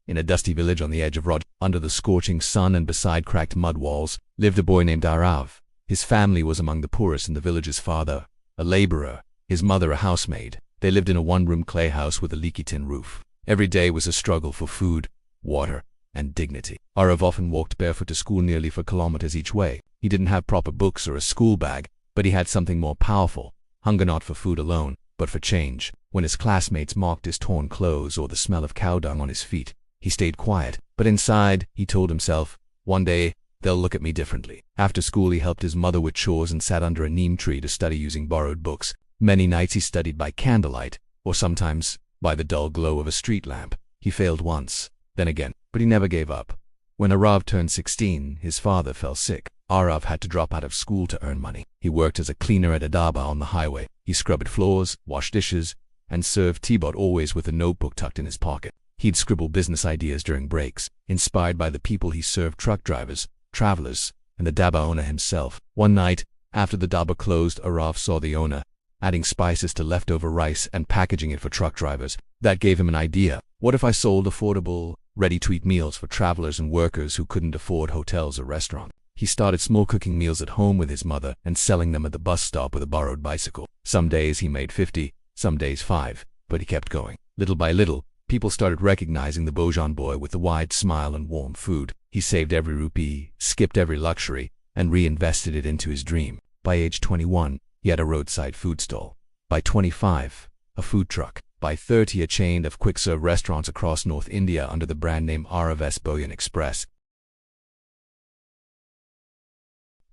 In a dusty village on the edge of Raj, under the scorching sun and beside cracked mud walls, lived a boy named Arav. His family was among the poorest in the village. His father, a laborer, his mother a housemaid. They lived in a one-room clay house with a leaky tin roof. Every day was a struggle for food, water, and dignity. Arav often walked barefoot to school nearly 4 kilometers each way. He didn't have proper books or a school bag, but he had something more powerful: hunger not for food alone, but for change. When his classmates mocked his torn clothes or the smell of cow dung on his feet, he stayed quiet. But inside, he told himself, one day, they'll look at me differently. After school, he helped his mother with chores and sat under a neem tree to study using borrowed books. Many nights he studied by candlelight, or sometimes by the dull glow of a street lamp. He failed once, then again, but he never gave up. When Arav turned 16, his father fell sick. Arav had to drop out of school to earn money. He worked as a cleaner at a dhaba on the highway. He scrubbed floors, washed dishes, and served tea, but always with a notebook tucked in his pocket. He'd scribble business ideas during breaks, inspired by the people he served: truck drivers, travelers, and the dhaba owner himself. One night, after the dhaba closed, Arav saw the owner adding spices to leftover rice and packaging it for truck drivers. That gave him an idea. What if I sold affordable, ready-to-eat meals for travelers and workers who couldn't afford hotels or restaurants? He started small cooking meals at home with his mother and selling them at the bus stop with a borrowed bicycle. Some days he made 50, some days 5, but he kept going. Little by little, people started recognizing the Bojan boy with the wide smile and warm food. He saved every rupee, skipped every luxury, and reinvested it into his dream. By age 21, he had a roadside food stall. By 25, a food truck. By 30, a chain of quick-serve restaurants across North India under the brand name Arav's Boyan Express.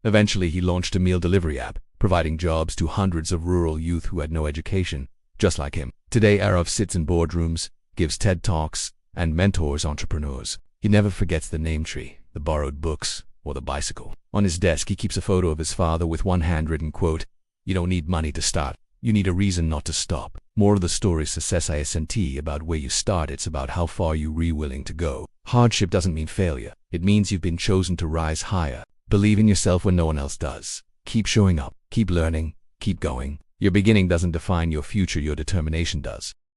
Eventually, he launched a meal delivery app, providing jobs to hundreds of rural youth who had no education, just like him. Today, Arav sits in boardrooms, gives TED Talks, and mentors entrepreneurs. He never forgets the name tree, the borrowed books, or the bicycle. On his desk, he keeps a photo of his father with one handwritten quote: "You don't need money to start. You need a reason not to stop." More of the story success isn't about where you start, it's about how far you're willing to go. Hardship doesn't mean failure. It means you've been chosen to rise higher. Believe in yourself when no one else does. Keep showing up. Keep learning. Keep going. Your beginning doesn't define your future, your determination does.